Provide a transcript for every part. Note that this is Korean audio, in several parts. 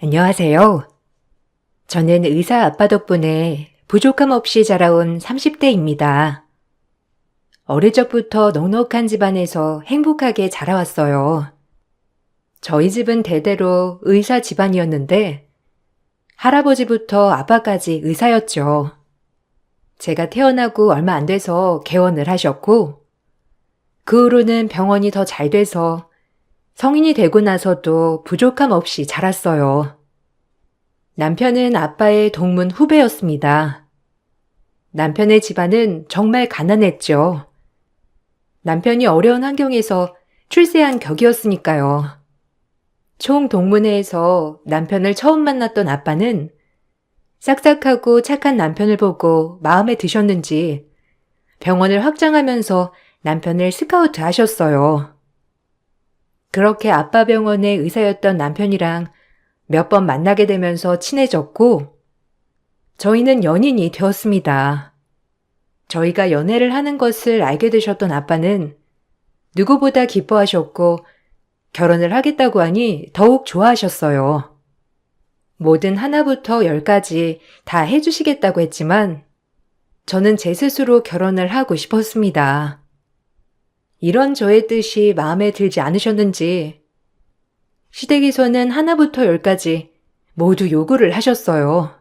안녕하세요. 저는 의사 아빠 덕분에 부족함 없이 자라온 30대입니다. 어릴 적부터 넉넉한 집안에서 행복하게 자라왔어요. 저희 집은 대대로 의사 집안이었는데 할아버지부터 아빠까지 의사였죠. 제가 태어나고 얼마 안 돼서 개원을 하셨고 그 후로는 병원이 더 잘 돼서 성인이 되고 나서도 부족함 없이 자랐어요. 남편은 아빠의 동문 후배였습니다. 남편의 집안은 정말 가난했죠. 남편이 어려운 환경에서 출세한 격이었으니까요. 총 동문회에서 남편을 처음 만났던 아빠는 싹싹하고 착한 남편을 보고 마음에 드셨는지 병원을 확장하면서 남편을 스카우트 하셨어요. 그렇게 아빠 병원의 의사였던 남편이랑 몇 번 만나게 되면서 친해졌고 저희는 연인이 되었습니다. 저희가 연애를 하는 것을 알게 되셨던 아빠는 누구보다 기뻐하셨고 결혼을 하겠다고 하니 더욱 좋아하셨어요. 뭐든 하나부터 열까지 다 해주시겠다고 했지만 저는 제 스스로 결혼을 하고 싶었습니다. 이런 저의 뜻이 마음에 들지 않으셨는지 시댁에서는 하나부터 열까지 모두 요구를 하셨어요.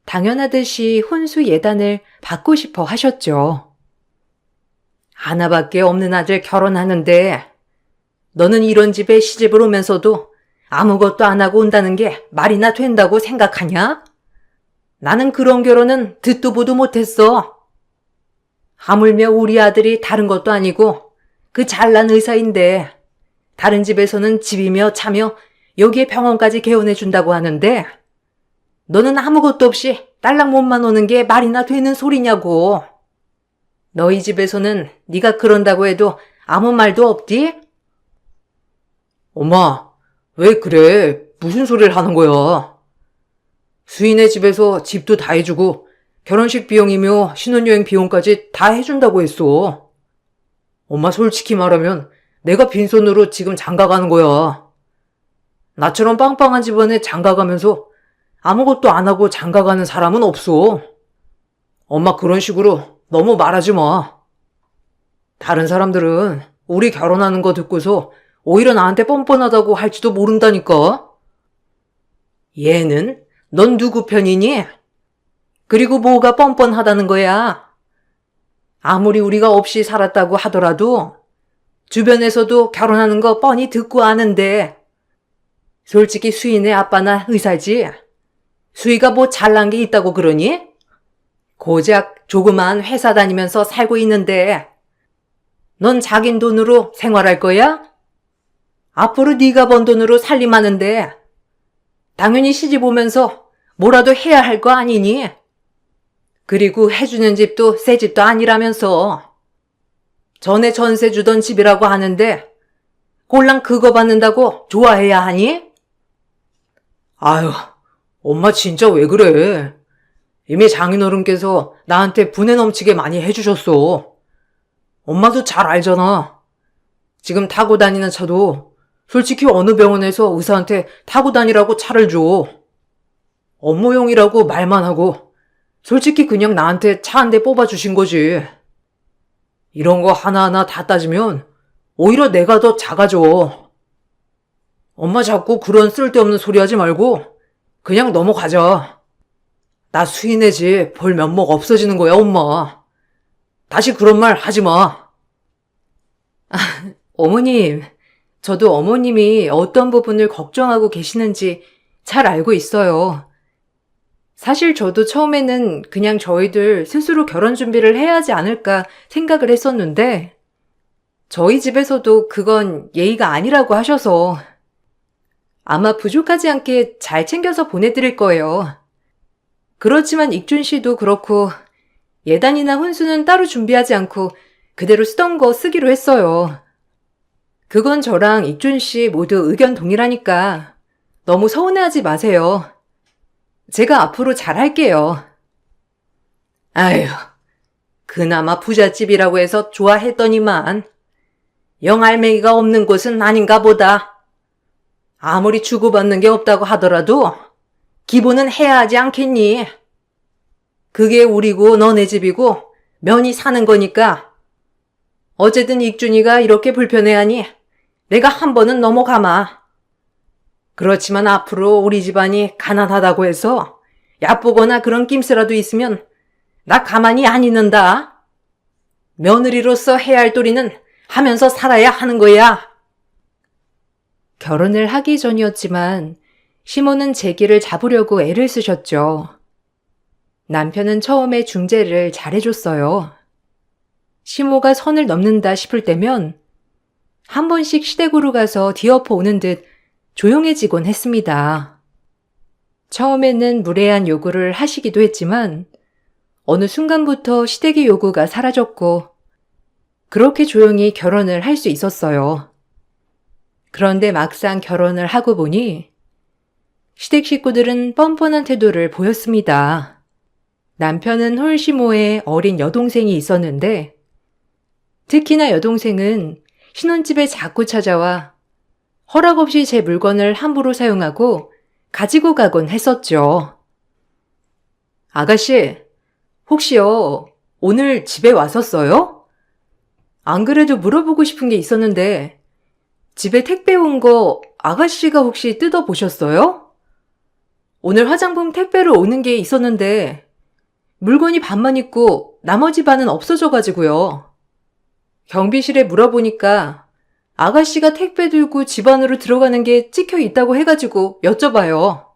당연하듯이 혼수 예단을 받고 싶어 하셨죠. 하나밖에 없는 아들 결혼하는데 너는 이런 집에 시집을 오면서도 아무것도 안 하고 온다는 게 말이나 된다고 생각하냐? 나는 그런 결혼은 듣도 보도 못했어. 하물며 우리 아들이 다른 것도 아니고 그 잘난 의사인데 다른 집에서는 집이며 차며 여기에 병원까지 개원해 준다고 하는데 너는 아무것도 없이 딸랑 몸만 오는 게 말이나 되는 소리냐고. 너희 집에서는 네가 그런다고 해도 아무 말도 없디? 엄마, 왜 그래? 무슨 소리를 하는 거야? 수인의 집에서 집도 다 해주고 결혼식 비용이며 신혼여행 비용까지 다 해준다고 했어. 엄마 솔직히 말하면 내가 빈손으로 지금 장가가는 거야. 나처럼 빵빵한 집안에 장가가면서 아무것도 안 하고 장가가는 사람은 없어. 엄마 그런 식으로 너무 말하지 마. 다른 사람들은 우리 결혼하는 거 듣고서 오히려 나한테 뻔뻔하다고 할지도 모른다니까. 얘는 넌 누구 편이니? 그리고 뭐가 뻔뻔하다는 거야? 아무리 우리가 없이 살았다고 하더라도 주변에서도 결혼하는 거 뻔히 듣고 아는데 솔직히 수인의 아빠나 의사지. 수희가 뭐 잘난 게 있다고 그러니? 고작 조그만 회사 다니면서 살고 있는데 넌 자긴 돈으로 생활할 거야? 앞으로 네가 번 돈으로 살림하는데 당연히 시집 오면서 뭐라도 해야 할 거 아니니? 그리고 해주는 집도 새 집도 아니라면서. 전에 전세 주던 집이라고 하는데 꼴랑 그거 받는다고 좋아해야 하니? 아유, 엄마 진짜 왜 그래? 이미 장인어른께서 나한테 분에 넘치게 많이 해주셨어. 엄마도 잘 알잖아. 지금 타고 다니는 차도 솔직히 어느 병원에서 의사한테 타고 다니라고 차를 줘. 업무용이라고 말만 하고 솔직히 그냥 나한테 차 한 대 뽑아주신 거지. 이런 거 하나하나 다 따지면 오히려 내가 더 작아져. 엄마 자꾸 그런 쓸데없는 소리 하지 말고 그냥 넘어가자. 나 수인의 집 볼 면목 없어지는 거야, 엄마. 다시 그런 말 하지 마. 어머님, 저도 어머님이 어떤 부분을 걱정하고 계시는지 잘 알고 있어요. 사실 저도 처음에는 그냥 저희들 스스로 결혼 준비를 해야 하지 않을까 생각을 했었는데 저희 집에서도 그건 예의가 아니라고 하셔서 아마 부족하지 않게 잘 챙겨서 보내드릴 거예요. 그렇지만 익준 씨도 그렇고 예단이나 혼수는 따로 준비하지 않고 그대로 쓰던 거 쓰기로 했어요. 그건 저랑 익준 씨 모두 의견 동일하니까 너무 서운해하지 마세요. 제가 앞으로 잘할게요. 아휴, 그나마 부잣집이라고 해서 좋아했더니만 영 알맹이가 없는 곳은 아닌가 보다. 아무리 주고받는 게 없다고 하더라도 기본은 해야 하지 않겠니? 그게 우리고 너네 집이고 면이 사는 거니까. 어쨌든 익준이가 이렇게 불편해하니 내가 한 번은 넘어가마. 그렇지만 앞으로 우리 집안이 가난하다고 해서 얕보거나 그런 낌새라도 있으면 나 가만히 안 있는다. 며느리로서 해야 할 도리는 하면서 살아야 하는 거야. 결혼을 하기 전이었지만 시모는 제 길을 잡으려고 애를 쓰셨죠. 남편은 처음에 중재를 잘해줬어요. 시모가 선을 넘는다 싶을 때면 한 번씩 시댁으로 가서 뒤엎어 오는 듯 조용해지곤 했습니다. 처음에는 무례한 요구를 하시기도 했지만 어느 순간부터 시댁의 요구가 사라졌고 그렇게 조용히 결혼을 할 수 있었어요. 그런데 막상 결혼을 하고 보니 시댁 식구들은 뻔뻔한 태도를 보였습니다. 남편은 홀시모의 어린 여동생이 있었는데 특히나 여동생은 신혼집에 자꾸 찾아와 허락 없이 제 물건을 함부로 사용하고 가지고 가곤 했었죠. 아가씨, 혹시요, 오늘 집에 왔었어요? 안 그래도 물어보고 싶은 게 있었는데 집에 택배 온 거 아가씨가 혹시 뜯어보셨어요? 오늘 화장품 택배로 오는 게 있었는데 물건이 반만 있고 나머지 반은 없어져가지고요. 경비실에 물어보니까 아가씨가 택배 들고 집 안으로 들어가는 게 찍혀 있다고 해가지고 여쭤봐요.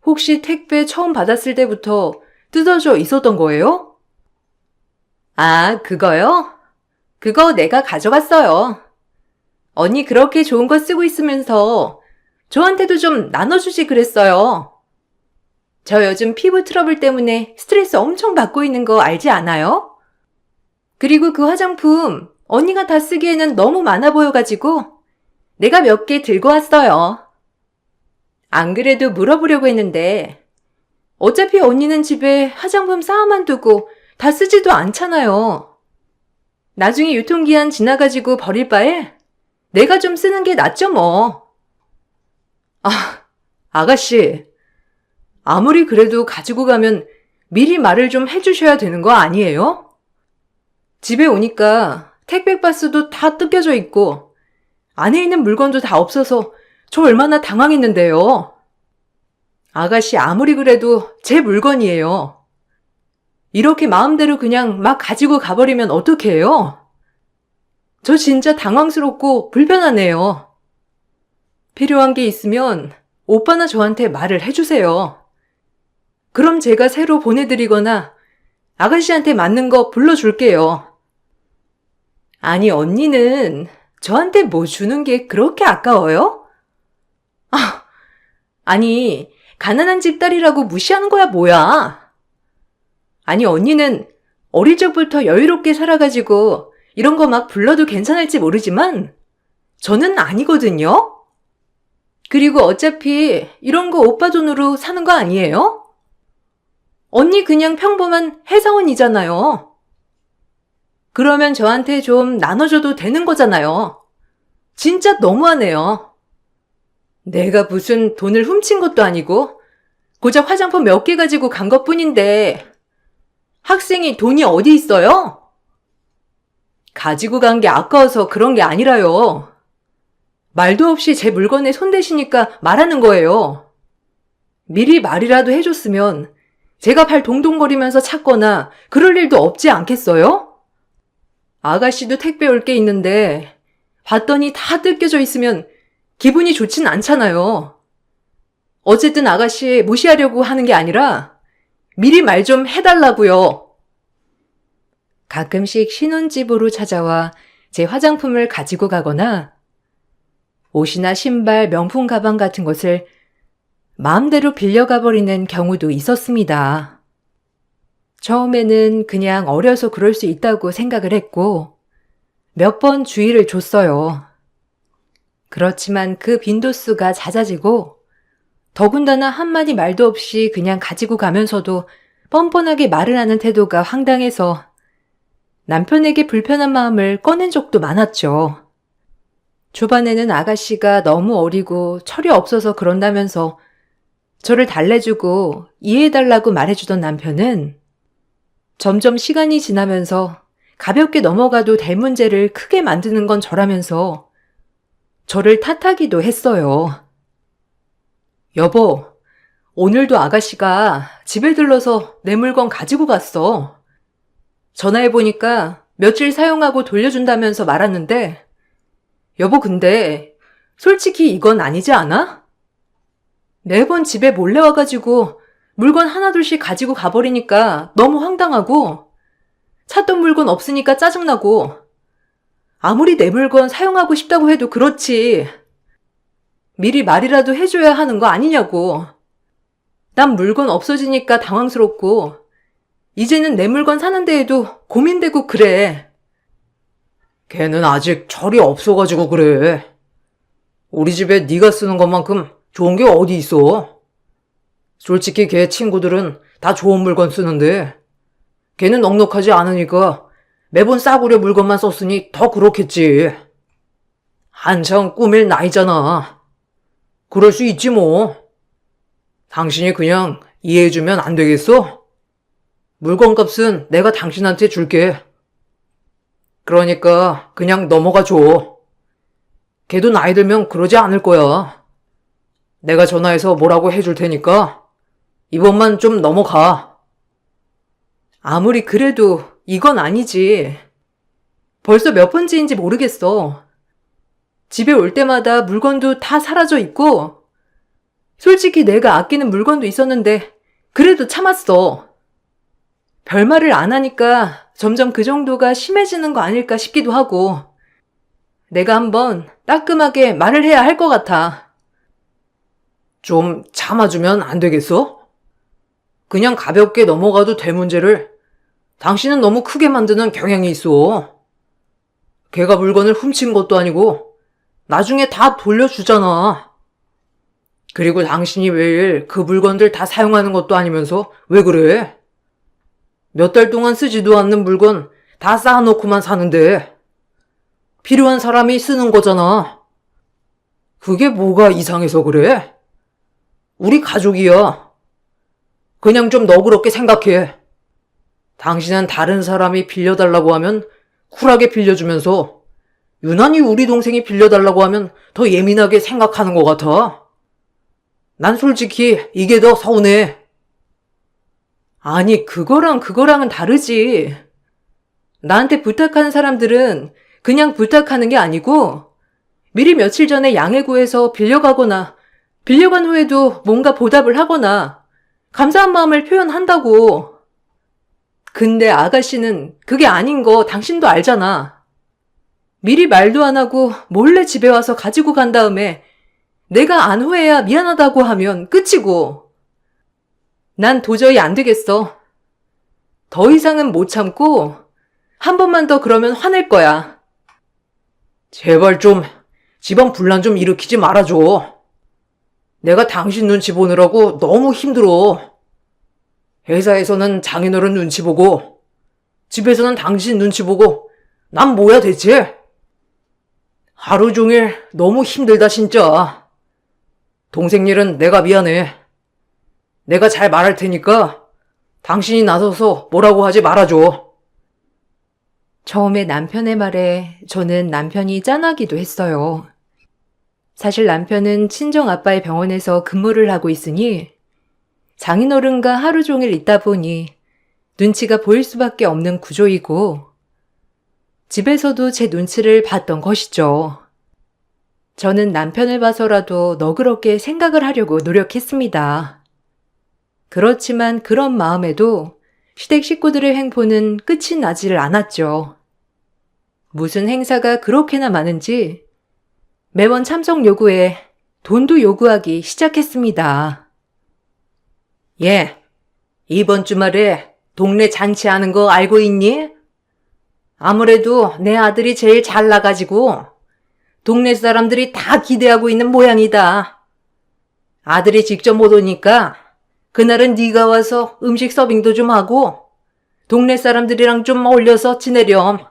혹시 택배 처음 받았을 때부터 뜯어져 있었던 거예요? 아, 그거요? 그거 내가 가져갔어요. 언니 그렇게 좋은 거 쓰고 있으면서 저한테도 좀 나눠주지 그랬어요. 저 요즘 피부 트러블 때문에 스트레스 엄청 받고 있는 거 알지 않아요? 그리고 그 화장품 언니가 다 쓰기에는 너무 많아 보여가지고 내가 몇 개 들고 왔어요. 안 그래도 물어보려고 했는데 어차피 언니는 집에 화장품 쌓아만 두고 다 쓰지도 않잖아요. 나중에 유통기한 지나가지고 버릴 바에 내가 좀 쓰는 게 낫죠 뭐. 아, 아가씨. 아무리 그래도 가지고 가면 미리 말을 좀 해주셔야 되는 거 아니에요? 집에 오니까 택배 박스도 다 뜯겨져 있고 안에 있는 물건도 다 없어서 저 얼마나 당황했는데요. 아가씨 아무리 그래도 제 물건이에요. 이렇게 마음대로 그냥 막 가지고 가버리면 어떡해요? 저 진짜 당황스럽고 불편하네요. 필요한 게 있으면 오빠나 저한테 말을 해주세요. 그럼 제가 새로 보내드리거나 아가씨한테 맞는 거 불러줄게요. 아니 언니는 저한테 뭐 주는 게 그렇게 아까워요? 아니 가난한 집 딸이라고 무시하는 거야 뭐야? 아니 언니는 어릴 적부터 여유롭게 살아가지고 이런 거 막 불러도 괜찮을지 모르지만 저는 아니거든요? 그리고 어차피 이런 거 오빠 돈으로 사는 거 아니에요? 언니 그냥 평범한 회사원이잖아요. 그러면 저한테 좀 나눠줘도 되는 거잖아요. 진짜 너무하네요. 내가 무슨 돈을 훔친 것도 아니고 고작 화장품 몇 개 가지고 간 것뿐인데 학생이 돈이 어디 있어요? 가지고 간 게 아까워서 그런 게 아니라요. 말도 없이 제 물건에 손대시니까 말하는 거예요. 미리 말이라도 해줬으면 제가 발 동동거리면서 찾거나 그럴 일도 없지 않겠어요? 아가씨도 택배 올 게 있는데 봤더니 다 뜯겨져 있으면 기분이 좋진 않잖아요. 어쨌든 아가씨 무시하려고 하는 게 아니라 미리 말 좀 해달라고요. 가끔씩 신혼집으로 찾아와 제 화장품을 가지고 가거나 옷이나 신발, 명품 가방 같은 것을 마음대로 빌려가 버리는 경우도 있었습니다. 처음에는 그냥 어려서 그럴 수 있다고 생각을 했고 몇 번 주의를 줬어요. 그렇지만 그 빈도수가 잦아지고 더군다나 한마디 말도 없이 그냥 가지고 가면서도 뻔뻔하게 말을 하는 태도가 황당해서 남편에게 불편한 마음을 꺼낸 적도 많았죠. 초반에는 아가씨가 너무 어리고 철이 없어서 그런다면서 저를 달래주고 이해해달라고 말해주던 남편은 점점 시간이 지나면서 가볍게 넘어가도 될 문제를 크게 만드는 건 저라면서 저를 탓하기도 했어요. 여보, 오늘도 아가씨가 집에 들러서 내 물건 가지고 갔어. 전화해보니까 며칠 사용하고 돌려준다면서 말았는데, 여보 근데 솔직히 이건 아니지 않아? 매번 집에 몰래 와가지고 물건 하나둘씩 가지고 가버리니까 너무 황당하고, 찾던 물건 없으니까 짜증나고, 아무리 내 물건 사용하고 싶다고 해도 그렇지. 미리 말이라도 해줘야 하는 거 아니냐고. 난 물건 없어지니까 당황스럽고, 이제는 내 물건 사는 데에도 고민되고 그래. 걔는 아직 철이 없어가지고 그래. 우리 집에 네가 쓰는 것만큼 좋은 게 어디 있어. 솔직히 걔 친구들은 다 좋은 물건 쓰는데 걔는 넉넉하지 않으니까 매번 싸구려 물건만 썼으니 더 그렇겠지. 한창 꾸밀 나이잖아. 그럴 수 있지 뭐. 당신이 그냥 이해해주면 안 되겠어? 물건값은 내가 당신한테 줄게. 그러니까 그냥 넘어가 줘. 걔도 나이 들면 그러지 않을 거야. 내가 전화해서 뭐라고 해줄 테니까 이번만 좀 넘어가. 아무리 그래도 이건 아니지. 벌써 몇 번째인지 모르겠어. 집에 올 때마다 물건도 다 사라져 있고, 솔직히 내가 아끼는 물건도 있었는데 그래도 참았어. 별말을 안 하니까 점점 그 정도가 심해지는 거 아닐까 싶기도 하고, 내가 한번 따끔하게 말을 해야 할 것 같아. 좀 참아주면 안 되겠어? 그냥 가볍게 넘어가도 될 문제를 당신은 너무 크게 만드는 경향이 있어. 걔가 물건을 훔친 것도 아니고 나중에 다 돌려주잖아. 그리고 당신이 매일 그 물건들 다 사용하는 것도 아니면서 왜 그래? 몇 달 동안 쓰지도 않는 물건 다 쌓아놓고만 사는데 필요한 사람이 쓰는 거잖아. 그게 뭐가 이상해서 그래? 우리 가족이야. 그냥 좀 너그럽게 생각해. 당신은 다른 사람이 빌려달라고 하면 쿨하게 빌려주면서 유난히 우리 동생이 빌려달라고 하면 더 예민하게 생각하는 것 같아. 난 솔직히 이게 더 서운해. 아니, 그거랑은 다르지. 나한테 부탁하는 사람들은 그냥 부탁하는 게 아니고 미리 며칠 전에 양해 구해서 빌려가거나 빌려간 후에도 뭔가 보답을 하거나 감사한 마음을 표현한다고. 근데 아가씨는 그게 아닌 거 당신도 알잖아. 미리 말도 안 하고 몰래 집에 와서 가지고 간 다음에 내가 안 후회해야 미안하다고 하면 끝이고. 난 도저히 안 되겠어. 더 이상은 못 참고 한 번만 더 그러면 화낼 거야. 제발 좀 집안 분란 좀 일으키지 말아줘. 내가 당신 눈치 보느라고 너무 힘들어. 회사에서는 장인어른 눈치 보고 집에서는 당신 눈치 보고 난 뭐야 대체? 하루 종일 너무 힘들다 진짜. 동생 일은 내가 미안해. 내가 잘 말할 테니까 당신이 나서서 뭐라고 하지 말아줘. 처음에 남편의 말에 저는 남편이 짠하기도 했어요. 사실 남편은 친정아빠의 병원에서 근무를 하고 있으니 장인어른과 하루 종일 있다 보니 눈치가 보일 수밖에 없는 구조이고 집에서도 제 눈치를 봤던 것이죠. 저는 남편을 봐서라도 너그럽게 생각을 하려고 노력했습니다. 그렇지만 그런 마음에도 시댁 식구들의 행보는 끝이 나지를 않았죠. 무슨 행사가 그렇게나 많은지 매번 참석 요구에 돈도 요구하기 시작했습니다. 예, 이번 주말에 동네 잔치하는 거 알고 있니? 아무래도 내 아들이 제일 잘 나가지고 동네 사람들이 다 기대하고 있는 모양이다. 아들이 직접 못 오니까 그날은 네가 와서 음식 서빙도 좀 하고 동네 사람들이랑 좀 어울려서 지내렴.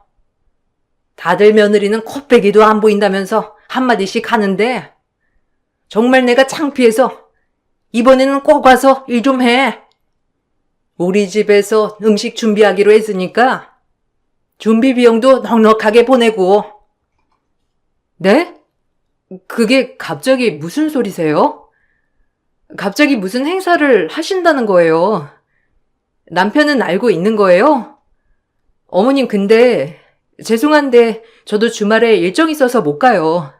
다들 며느리는 코빼기도 안 보인다면서 한마디씩 하는데 정말 내가 창피해서 이번에는 꼭 와서 일 좀 해. 우리 집에서 음식 준비하기로 했으니까 준비 비용도 넉넉하게 보내고. 네? 그게 갑자기 무슨 소리세요? 갑자기 무슨 행사를 하신다는 거예요? 남편은 알고 있는 거예요? 어머님 근데 죄송한데 저도 주말에 일정 있어서 못 가요.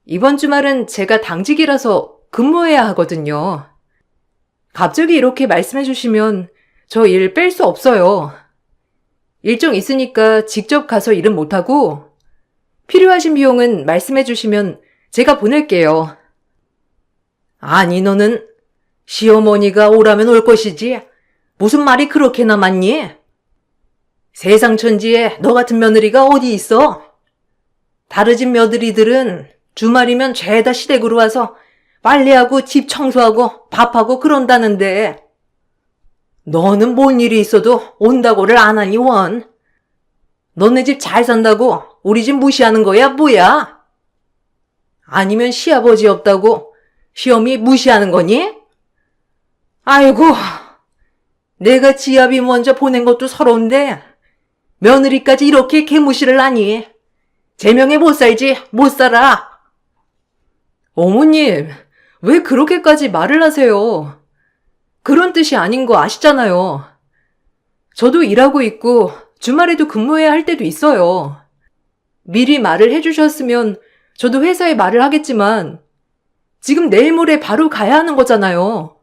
이번 주말은 제가 당직이라서 근무해야 하거든요. 갑자기 이렇게 말씀해 주시면 저 일 뺄 수 없어요. 일정 있으니까 직접 가서 일은 못하고 필요하신 비용은 말씀해 주시면 제가 보낼게요. 아니 너는 시어머니가 오라면 올 것이지 무슨 말이 그렇게나 많니? 세상 천지에 너 같은 며느리가 어디 있어? 다른 집 며느리들은 주말이면 죄다 시댁으로 와서 빨래하고 집 청소하고 밥하고 그런다는데 너는 뭔 일이 있어도 온다고를 안 하니 원. 너네 집 잘 산다고 우리 집 무시하는 거야 뭐야? 아니면 시아버지 없다고 시어미 무시하는 거니? 아이고 내가 지아비 먼저 보낸 것도 서러운데 며느리까지 이렇게 개무시를 하니 제명에 못 살지 못 살아. 어머님 왜 그렇게까지 말을 하세요? 그런 뜻이 아닌 거 아시잖아요. 저도 일하고 있고 주말에도 근무해야 할 때도 있어요. 미리 말을 해주셨으면 저도 회사에 말을 하겠지만 지금 내일 모레 바로 가야 하는 거잖아요.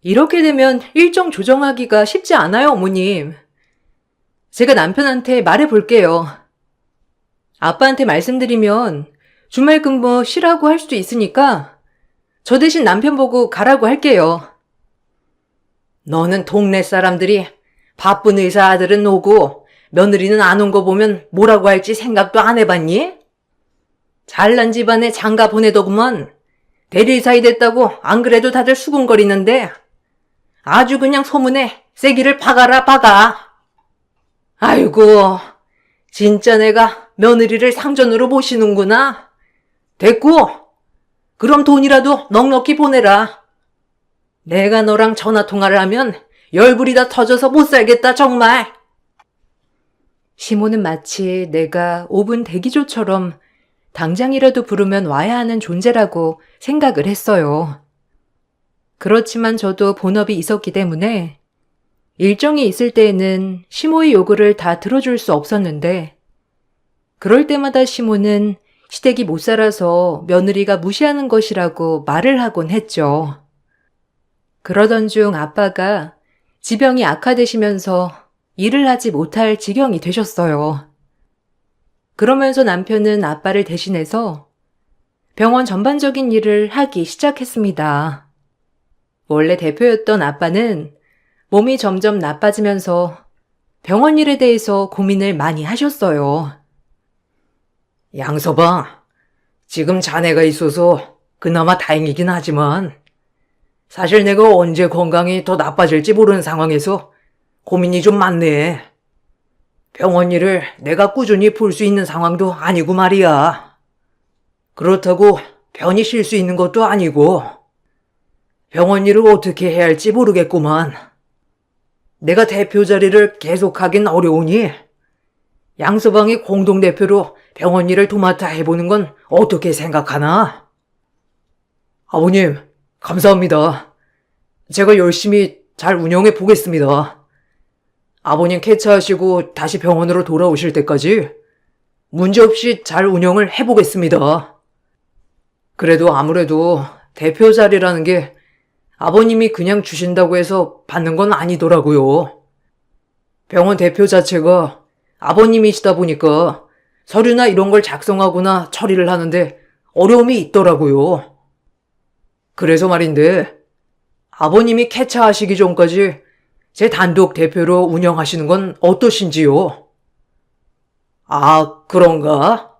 이렇게 되면 일정 조정하기가 쉽지 않아요, 어머님. 제가 남편한테 말해볼게요. 아빠한테 말씀드리면 주말 근무 쉬라고 할 수도 있으니까 저 대신 남편 보고 가라고 할게요. 너는 동네 사람들이 바쁜 의사 아들은 오고 며느리는 안 온 거 보면 뭐라고 할지 생각도 안 해봤니? 잘난 집안에 장가 보내더구먼. 대리사이 됐다고 안 그래도 다들 수군거리는데 아주 그냥 소문에 세기를 박아라 박아. 아이고 진짜 내가 며느리를 상전으로 보시는구나. 됐고 그럼 돈이라도 넉넉히 보내라. 내가 너랑 전화통화를 하면 열불이 다 터져서 못 살겠다 정말. 시모는 마치 내가 5분 대기조처럼 당장이라도 부르면 와야 하는 존재라고 생각을 했어요. 그렇지만 저도 본업이 있었기 때문에 일정이 있을 때에는 시모의 요구를 다 들어줄 수 없었는데 그럴 때마다 시모는 시댁이 못 살아서 며느리가 무시하는 것이라고 말을 하곤 했죠. 그러던 중 아빠가 지병이 악화되시면서 일을 하지 못할 지경이 되셨어요. 그러면서 남편은 아빠를 대신해서 병원 전반적인 일을 하기 시작했습니다. 원래 대표였던 아빠는 몸이 점점 나빠지면서 병원 일에 대해서 고민을 많이 하셨어요. 양서방, 지금 자네가 있어서 그나마 다행이긴 하지만 사실 내가 언제 건강이 더 나빠질지 모르는 상황에서 고민이 좀 많네. 병원 일을 내가 꾸준히 볼 수 있는 상황도 아니고 말이야. 그렇다고 편히 쉴 수 있는 것도 아니고 병원 일을 어떻게 해야 할지 모르겠구만. 내가 대표 자리를 계속하긴 어려우니 양서방이 공동대표로 병원 일을 도맡아 해보는 건 어떻게 생각하나? 아버님, 감사합니다. 제가 열심히 잘 운영해 보겠습니다. 아버님 쾌차하시고 다시 병원으로 돌아오실 때까지 문제없이 잘 운영을 해보겠습니다. 그래도 아무래도 대표 자리라는 게 아버님이 그냥 주신다고 해서 받는 건 아니더라고요. 병원 대표 자체가 아버님이시다 보니까 서류나 이런 걸 작성하거나 처리를 하는데 어려움이 있더라고요. 그래서 말인데 아버님이 쾌차하시기 전까지 제 단독 대표로 운영하시는 건 어떠신지요? 아, 그런가?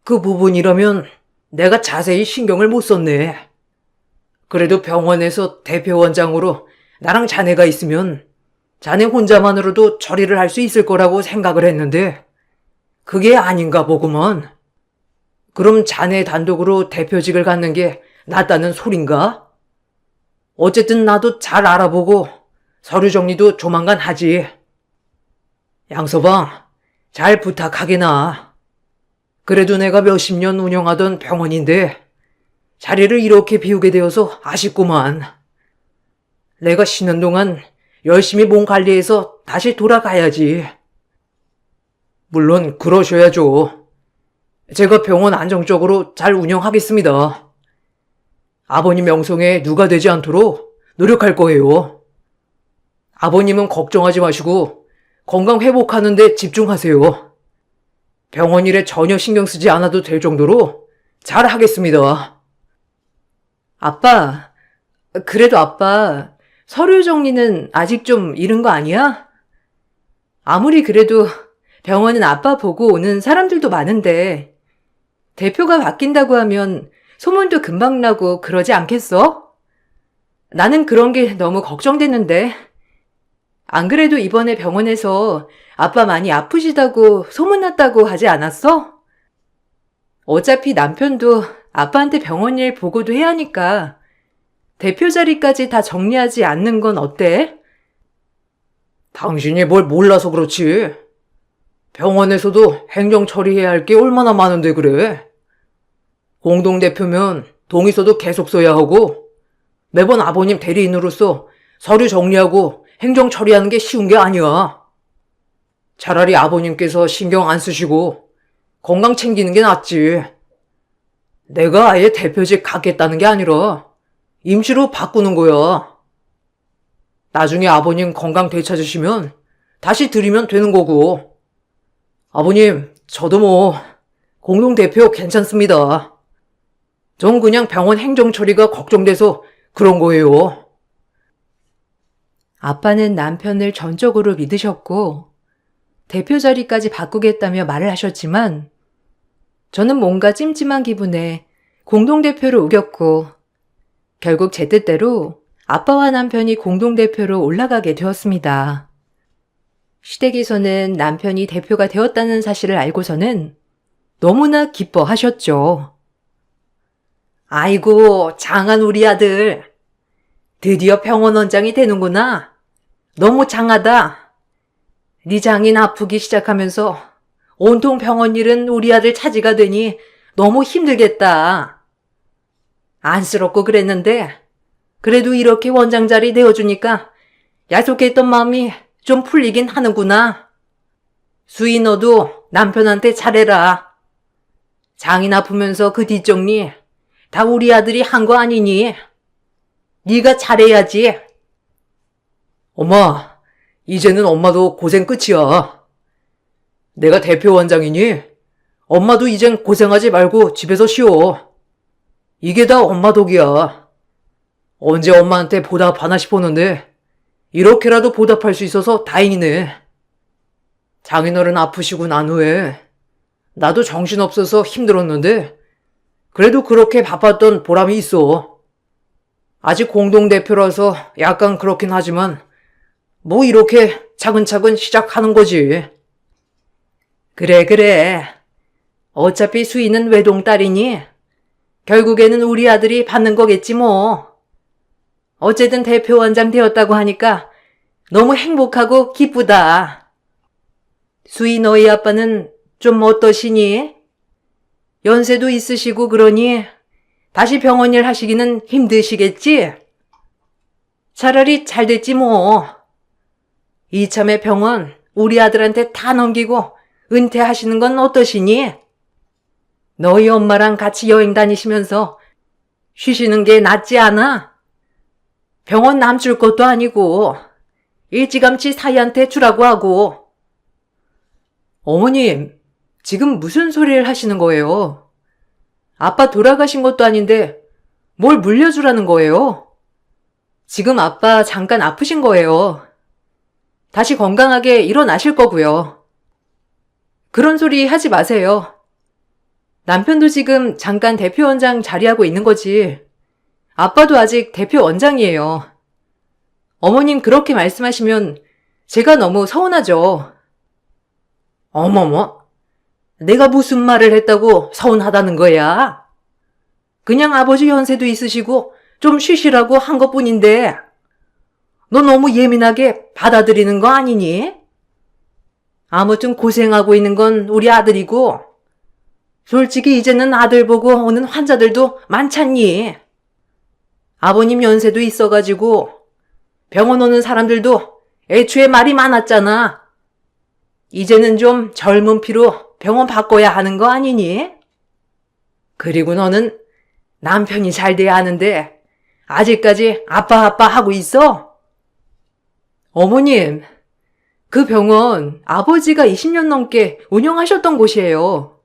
그 부분이라면 내가 자세히 신경을 못 썼네. 그래도 병원에서 대표원장으로 나랑 자네가 있으면 자네 혼자만으로도 처리를 할 수 있을 거라고 생각을 했는데 그게 아닌가 보구먼. 그럼 자네 단독으로 대표직을 갖는 게 낫다는 소린가? 어쨌든 나도 잘 알아보고 서류 정리도 조만간 하지. 양서방, 잘 부탁하게나. 그래도 내가 몇십 년 운영하던 병원인데 자리를 이렇게 비우게 되어서 아쉽구만. 내가 쉬는 동안 열심히 몸 관리해서 다시 돌아가야지. 물론 그러셔야죠. 제가 병원 안정적으로 잘 운영하겠습니다. 아버님 명성에 누가 되지 않도록 노력할 거예요. 아버님은 걱정하지 마시고 건강 회복하는 데 집중하세요. 병원 일에 전혀 신경 쓰지 않아도 될 정도로 잘 하겠습니다. 아빠, 그래도 아빠, 서류 정리는 아직 좀 이른 거 아니야? 아무리 그래도 병원은 아빠 보고 오는 사람들도 많은데 대표가 바뀐다고 하면 소문도 금방 나고 그러지 않겠어? 나는 그런 게 너무 걱정되는데. 안 그래도 이번에 병원에서 아빠 많이 아프시다고 소문났다고 하지 않았어? 어차피 남편도 아빠한테 병원 일 보고도 해야 하니까 대표 자리까지 다 정리하지 않는 건 어때? 당신이 뭘 몰라서 그렇지. 병원에서도 행정 처리해야 할 게 얼마나 많은데 그래. 공동대표면 동의서도 계속 써야 하고 매번 아버님 대리인으로서 서류 정리하고 행정 처리하는 게 쉬운 게 아니야. 차라리 아버님께서 신경 안 쓰시고 건강 챙기는 게 낫지. 내가 아예 대표직 갖겠다는 게 아니라 임시로 바꾸는 거야. 나중에 아버님 건강 되찾으시면 다시 드리면 되는 거고. 아버님, 저도 뭐 공동대표 괜찮습니다. 전 그냥 병원 행정 처리가 걱정돼서 그런 거예요. 아빠는 남편을 전적으로 믿으셨고 대표 자리까지 바꾸겠다며 말을 하셨지만 저는 뭔가 찜찜한 기분에 공동대표를 우겼고 결국 제 뜻대로 아빠와 남편이 공동대표로 올라가게 되었습니다. 시댁에서는 남편이 대표가 되었다는 사실을 알고서는 너무나 기뻐하셨죠. 아이고, 장한 우리 아들. 드디어 병원 원장이 되는구나. 너무 장하다. 네 장인 아프기 시작하면서 온통 병원 일은 우리 아들 차지가 되니 너무 힘들겠다. 안쓰럽고 그랬는데 그래도 이렇게 원장 자리 내어주니까 야속했던 마음이 좀 풀리긴 하는구나. 수희 너도 남편한테 잘해라. 장인 아프면서 그 뒷정리 다 우리 아들이 한 거 아니니? 네가 잘해야지. 엄마, 이제는 엄마도 고생 끝이야. 내가 대표 원장이니 엄마도 이젠 고생하지 말고 집에서 쉬어. 이게 다 엄마 덕이야. 언제 엄마한테 보답하나 싶었는데 이렇게라도 보답할 수 있어서 다행이네. 장인어른 아프시고 난 후에 나도 정신없어서 힘들었는데 그래도 그렇게 바빴던 보람이 있어. 아직 공동대표라서 약간 그렇긴 하지만 뭐 이렇게 차근차근 시작하는 거지. 그래. 어차피 수희는 외동딸이니 결국에는 우리 아들이 받는 거겠지 뭐. 어쨌든 대표 원장 되었다고 하니까 너무 행복하고 기쁘다. 수희 너희 아빠는 좀 어떠시니? 연세도 있으시고 그러니 다시 병원 일 하시기는 힘드시겠지? 차라리 잘 됐지 뭐. 이참에 병원 우리 아들한테 다 넘기고 은퇴하시는 건 어떠시니? 너희 엄마랑 같이 여행 다니시면서 쉬시는 게 낫지 않아? 병원 남줄 것도 아니고 일찌감치 사이한테 주라고 하고. 어머님, 지금 무슨 소리를 하시는 거예요? 아빠 돌아가신 것도 아닌데 뭘 물려주라는 거예요? 지금 아빠 잠깐 아프신 거예요. 다시 건강하게 일어나실 거고요. 그런 소리 하지 마세요. 남편도 지금 잠깐 대표원장 자리하고 있는 거지. 아빠도 아직 대표원장이에요. 어머님 그렇게 말씀하시면 제가 너무 서운하죠. 어머머, 내가 무슨 말을 했다고 서운하다는 거야? 그냥 아버지 연세도 있으시고 좀 쉬시라고 한 것뿐인데 너 너무 예민하게 받아들이는 거 아니니? 아무튼 고생하고 있는 건 우리 아들이고 솔직히 이제는 아들 보고 오는 환자들도 많잖니. 아버님 연세도 있어가지고 병원 오는 사람들도 애초에 말이 많았잖아. 이제는 좀 젊은 피로 병원 바꿔야 하는 거 아니니? 그리고 너는 남편이 잘 돼야 하는데 아직까지 아빠 하고 있어? 어머님, 그 병원 아버지가 20년 넘게 운영하셨던 곳이에요.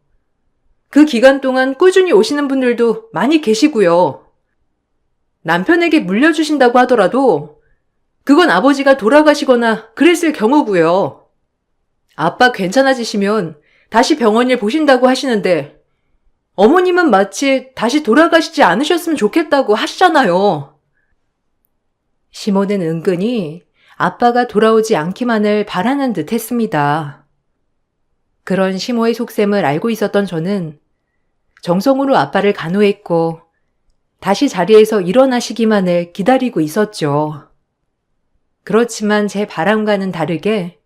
그 기간 동안 꾸준히 오시는 분들도 많이 계시고요. 남편에게 물려주신다고 하더라도 그건 아버지가 돌아가시거나 그랬을 경우고요. 아빠 괜찮아지시면 다시 병원 일 보신다고 하시는데 어머님은 마치 다시 돌아가시지 않으셨으면 좋겠다고 하시잖아요. 시모는 은근히 아빠가 돌아오지 않기만을 바라는 듯 했습니다. 그런 시모의 속셈을 알고 있었던 저는 정성으로 아빠를 간호했고 다시 자리에서 일어나시기만을 기다리고 있었죠. 그렇지만 제 바람과는 다르게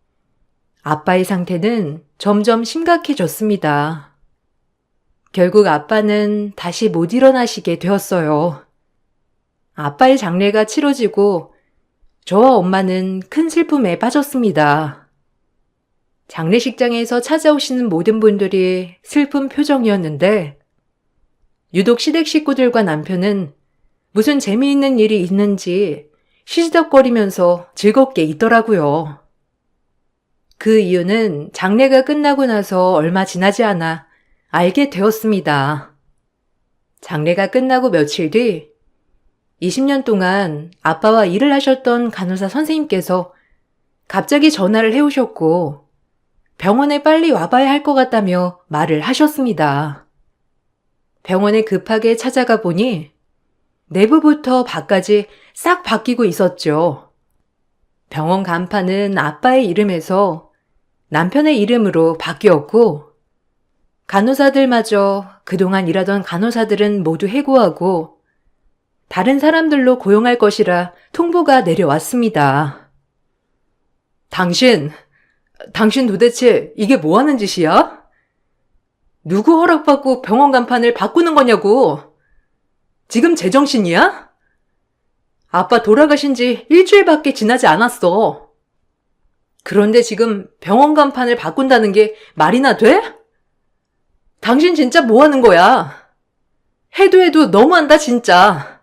아빠의 상태는 점점 심각해졌습니다. 결국 아빠는 다시 못 일어나시게 되었어요. 아빠의 장례가 치러지고 저와 엄마는 큰 슬픔에 빠졌습니다. 장례식장에서 찾아오시는 모든 분들이 슬픈 표정이었는데 유독 시댁 식구들과 남편은 무슨 재미있는 일이 있는지 시시덕거리면서 즐겁게 있더라고요. 그 이유는 장례가 끝나고 나서 얼마 지나지 않아 알게 되었습니다. 장례가 끝나고 며칠 뒤 20년 동안 아빠와 일을 하셨던 간호사 선생님께서 갑자기 전화를 해오셨고 병원에 빨리 와봐야 할 것 같다며 말을 하셨습니다. 병원에 급하게 찾아가 보니 내부부터 밖까지 싹 바뀌고 있었죠. 병원 간판은 아빠의 이름에서 남편의 이름으로 바뀌었고 간호사들마저 그동안 일하던 간호사들은 모두 해고하고 다른 사람들로 고용할 것이라 통보가 내려왔습니다. 당신 도대체 이게 뭐 하는 짓이야? 누구 허락받고 병원 간판을 바꾸는 거냐고. 지금 제정신이야? 아빠 돌아가신 지 일주일밖에 지나지 않았어. 그런데 지금 병원 간판을 바꾼다는 게 말이나 돼? 당신 진짜 뭐 하는 거야? 해도 너무한다 진짜.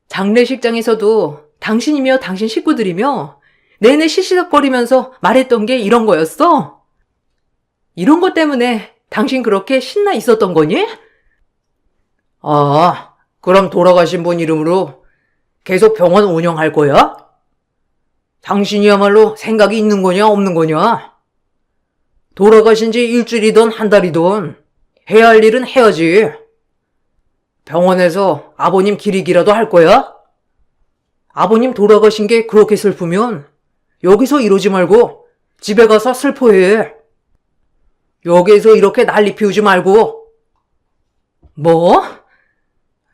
장례식장에서도 당신이며 당신 식구들이며 내내 시시덕거리면서 말했던 게 이런 거였어? 이런 것 때문에 당신 그렇게 신나 있었던 거니? 아, 그럼 돌아가신 분 이름으로 계속 병원 운영할 거야? 당신이야말로 생각이 있는 거냐 없는 거냐? 돌아가신 지 일주일이든 한 달이든 해야 할 일은 해야지. 병원에서 아버님 기리기라도 할 거야? 아버님 돌아가신 게 그렇게 슬프면 여기서 이러지 말고 집에 가서 슬퍼해. 여기에서 이렇게 난리 피우지 말고. 뭐?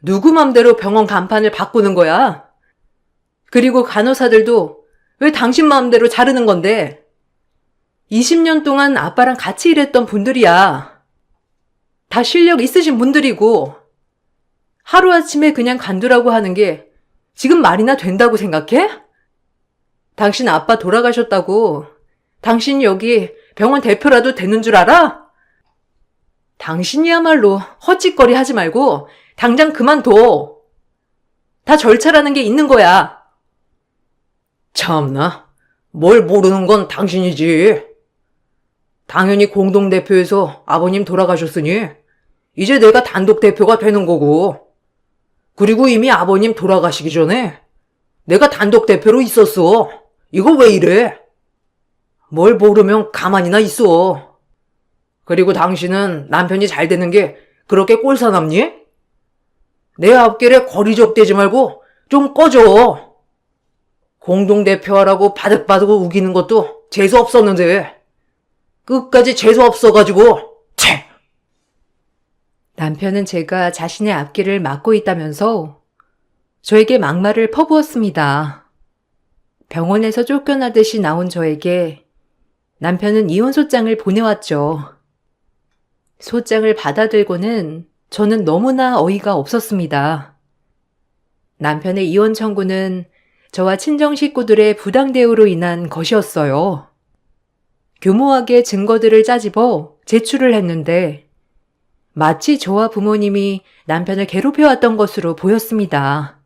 누구 맘대로 병원 간판을 바꾸는 거야? 그리고 간호사들도 왜 당신 마음대로 자르는 건데? 20년 동안 아빠랑 같이 일했던 분들이야. 다 실력 있으신 분들이고 하루아침에 그냥 간두라고 하는 게 지금 말이나 된다고 생각해? 당신 아빠 돌아가셨다고 당신 여기 병원 대표라도 되는 줄 알아? 당신이야말로 헛짓거리 하지 말고 당장 그만둬. 다 절차라는 게 있는 거야. 참나, 뭘 모르는 건 당신이지. 당연히 공동대표에서 아버님 돌아가셨으니 이제 내가 단독 대표가 되는 거고, 그리고 이미 아버님 돌아가시기 전에 내가 단독 대표로 있었어. 이거 왜 이래? 뭘 모르면 가만히나 있어. 그리고 당신은 남편이 잘 되는 게 그렇게 꼴사납니? 내 앞길에 거리적대지 말고 좀 꺼져. 공동대표하라고 바득바득 우기는 것도 재수 없었는데 끝까지 재수 없어가지고, 채! 남편은 제가 자신의 앞길을 막고 있다면서 저에게 막말을 퍼부었습니다. 병원에서 쫓겨나듯이 나온 저에게 남편은 이혼 소장을 보내왔죠. 소장을 받아들고는 저는 너무나 어이가 없었습니다. 남편의 이혼 청구는 저와 친정 식구들의 부당 대우로 인한 것이었어요. 교모하게 증거들을 짜집어 제출을 했는데 마치 저와 부모님이 남편을 괴롭혀왔던 것으로 보였습니다.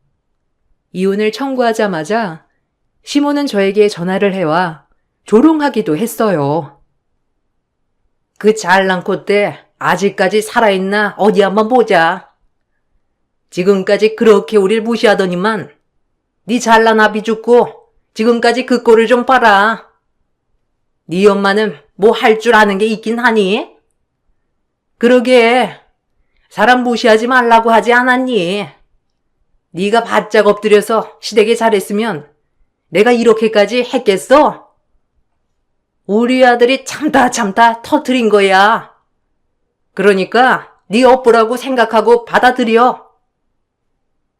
이혼을 청구하자마자 시모는 저에게 전화를 해와 조롱하기도 했어요. 그 잘난 콧대 아직까지 살아있나 어디 한번 보자. 지금까지 그렇게 우릴 무시하더니만 네 잘난 아비 죽고 지금까지 그 꼴을 좀 봐라. 네 엄마는 뭐 할 줄 아는 게 있긴 하니? 그러게 사람 무시하지 말라고 하지 않았니? 네가 바짝 엎드려서 시댁에 잘했으면 내가 이렇게까지 했겠어? 우리 아들이 참다 터뜨린 거야. 그러니까 네 업보라고 생각하고 받아들여.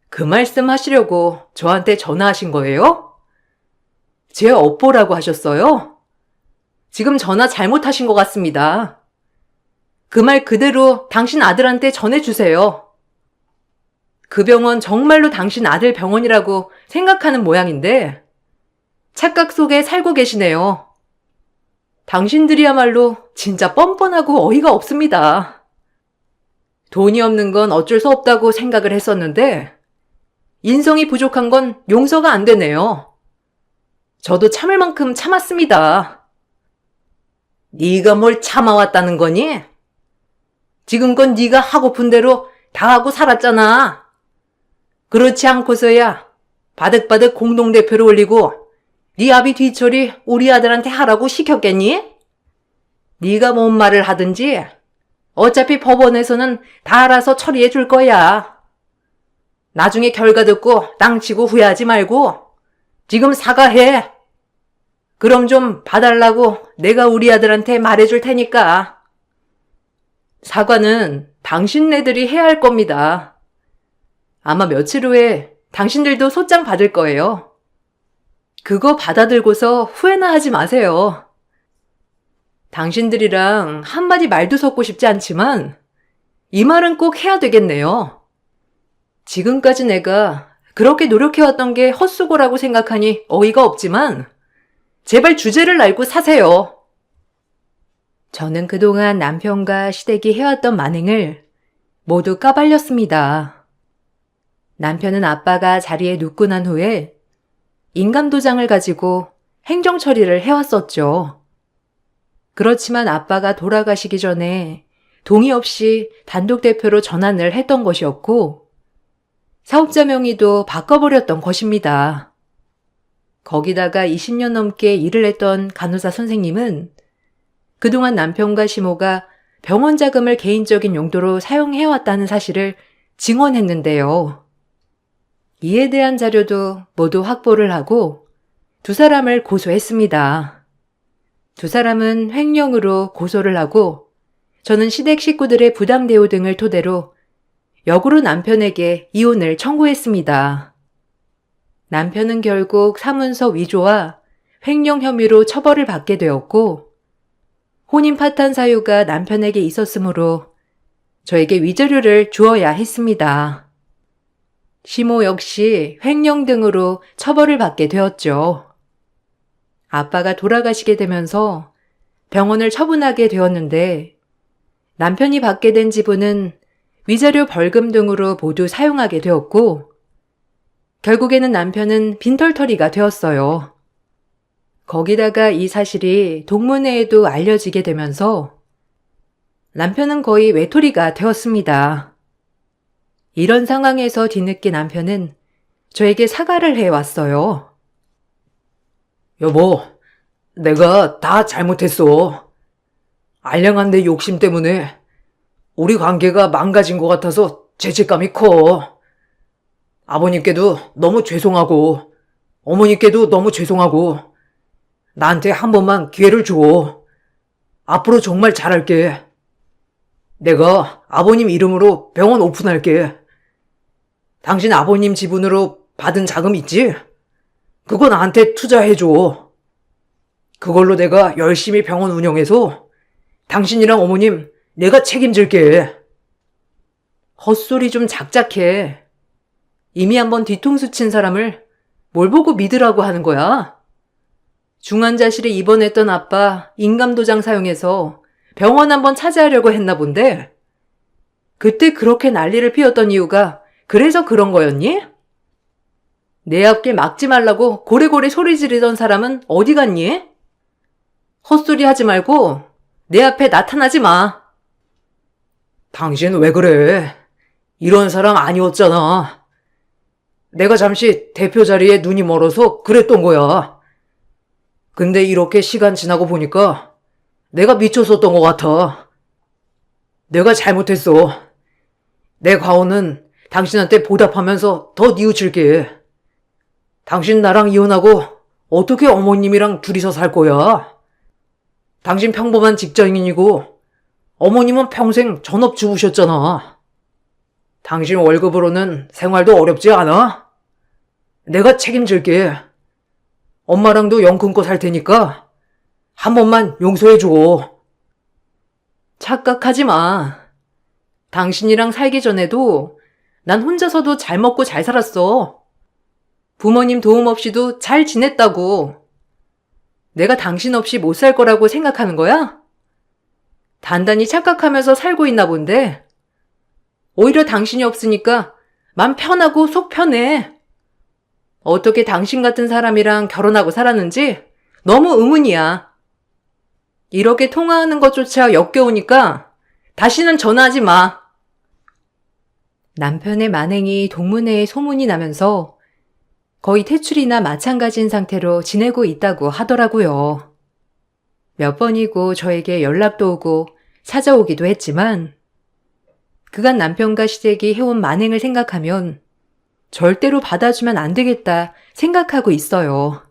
그 말씀 하시려고 저한테 전화하신 거예요? 제 업보라고 하셨어요? 지금 전화 잘못하신 것 같습니다. 그 말 그대로 당신 아들한테 전해주세요. 그 병원 정말로 당신 아들 병원이라고 생각하는 모양인데 착각 속에 살고 계시네요. 당신들이야말로 진짜 뻔뻔하고 어이가 없습니다. 돈이 없는 건 어쩔 수 없다고 생각을 했었는데 인성이 부족한 건 용서가 안 되네요. 저도 참을 만큼 참았습니다. 네가 뭘 참아왔다는 거니? 지금껏 네가 하고픈 대로 다 하고 살았잖아. 그렇지 않고서야 바득바득 공동대표를 올리고 네 아비 뒤처리 우리 아들한테 하라고 시켰겠니? 네가 뭔 말을 하든지 어차피 법원에서는 다 알아서 처리해 줄 거야. 나중에 결과 듣고 땅치고 후회하지 말고 지금 사과해. 그럼 좀 봐달라고 내가 우리 아들한테 말해줄 테니까. 사과는 당신네들이 해야 할 겁니다. 아마 며칠 후에 당신들도 소장 받을 거예요. 그거 받아들고서 후회나 하지 마세요. 당신들이랑 한마디 말도 섞고 싶지 않지만 이 말은 꼭 해야 되겠네요. 지금까지 내가 그렇게 노력해왔던 게 헛수고라고 생각하니 어이가 없지만 제발 주제를 알고 사세요. 저는 그동안 남편과 시댁이 해왔던 만행을 모두 까발렸습니다. 남편은 아빠가 자리에 눕고 난 후에 인감도장을 가지고 행정 처리를 해왔었죠. 그렇지만 아빠가 돌아가시기 전에 동의 없이 단독 대표로 전환을 했던 것이었고 사업자 명의도 바꿔버렸던 것입니다. 거기다가 20년 넘게 일을 했던 간호사 선생님은 그동안 남편과 시모가 병원 자금을 개인적인 용도로 사용해왔다는 사실을 증언했는데요. 이에 대한 자료도 모두 확보를 하고 두 사람을 고소했습니다. 두 사람은 횡령으로 고소를 하고 저는 시댁 식구들의 부당 대우 등을 토대로 역으로 남편에게 이혼을 청구했습니다. 남편은 결국 사문서 위조와 횡령 혐의로 처벌을 받게 되었고 혼인 파탄 사유가 남편에게 있었으므로 저에게 위자료를 주어야 했습니다. 시모 역시 횡령 등으로 처벌을 받게 되었죠. 아빠가 돌아가시게 되면서 병원을 처분하게 되었는데 남편이 받게 된 지분은 위자료 벌금 등으로 모두 사용하게 되었고 결국에는 남편은 빈털터리가 되었어요. 거기다가 이 사실이 동문회에도 알려지게 되면서 남편은 거의 외톨이가 되었습니다. 이런 상황에서 뒤늦게 남편은 저에게 사과를 해왔어요. 여보, 내가 다 잘못했어. 알량한 내 욕심 때문에 우리 관계가 망가진 것 같아서 죄책감이 커. 아버님께도 너무 죄송하고 어머니께도 너무 죄송하고 나한테 한 번만 기회를 줘. 앞으로 정말 잘할게. 내가 아버님 이름으로 병원 오픈할게. 당신 아버님 지분으로 받은 자금 있지? 그거 나한테 투자해줘. 그걸로 내가 열심히 병원 운영해서 당신이랑 어머님 내가 책임질게. 헛소리 좀 작작해. 이미 한번 뒤통수 친 사람을 뭘 보고 믿으라고 하는 거야? 중환자실에 입원했던 아빠 인감도장 사용해서 병원 한번 차지하려고 했나 본데 그때 그렇게 난리를 피웠던 이유가 그래서 그런 거였니? 내 앞길 막지 말라고 고래고래 소리 지르던 사람은 어디 갔니? 헛소리 하지 말고 내 앞에 나타나지 마. 당신 왜 그래? 이런 사람 아니었잖아. 내가 잠시 대표 자리에 눈이 멀어서 그랬던 거야. 근데 이렇게 시간 지나고 보니까 내가 미쳤었던 것 같아. 내가 잘못했어. 내 과오는 당신한테 보답하면서 더 뉘우칠게. 당신 나랑 이혼하고 어떻게 어머님이랑 둘이서 살 거야? 당신 평범한 직장인이고 어머님은 평생 전업주부셨잖아. 당신 월급으로는 생활도 어렵지 않아? 내가 책임질게. 엄마랑도 영금껏 살 테니까 한 번만 용서해줘. 착각하지 마. 당신이랑 살기 전에도 난 혼자서도 잘 먹고 잘 살았어. 부모님 도움 없이도 잘 지냈다고. 내가 당신 없이 못 살 거라고 생각하는 거야? 단단히 착각하면서 살고 있나 본데. 오히려 당신이 없으니까 맘 편하고 속 편해. 어떻게 당신 같은 사람이랑 결혼하고 살았는지 너무 의문이야. 이렇게 통화하는 것조차 역겨우니까 다시는 전화하지 마. 남편의 만행이 동문회에 소문이 나면서 거의 퇴출이나 마찬가지인 상태로 지내고 있다고 하더라고요. 몇 번이고 저에게 연락도 오고 찾아오기도 했지만 그간 남편과 시댁이 해온 만행을 생각하면 절대로 받아주면 안 되겠다 생각하고 있어요.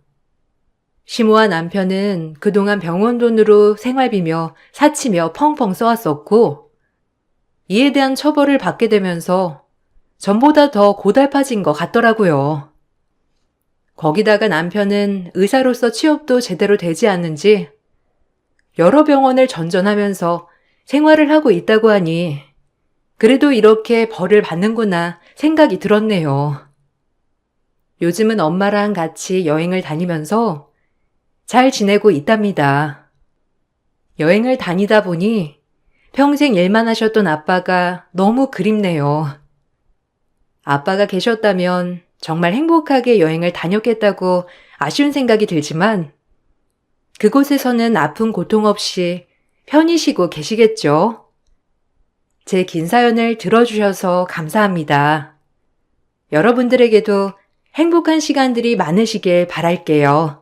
시모와 남편은 그동안 병원 돈으로 생활비며 사치며 펑펑 써왔었고 이에 대한 처벌을 받게 되면서 전보다 더 고달파진 것 같더라고요. 거기다가 남편은 의사로서 취업도 제대로 되지 않는지 여러 병원을 전전하면서 생활을 하고 있다고 하니 그래도 이렇게 벌을 받는구나 생각이 들었네요. 요즘은 엄마랑 같이 여행을 다니면서 잘 지내고 있답니다. 여행을 다니다 보니 평생 일만 하셨던 아빠가 너무 그립네요. 아빠가 계셨다면 정말 행복하게 여행을 다녔겠다고 아쉬운 생각이 들지만 그곳에서는 아픈 고통 없이 편히 쉬고 계시겠죠. 제 긴 사연을 들어주셔서 감사합니다. 여러분들에게도 행복한 시간들이 많으시길 바랄게요.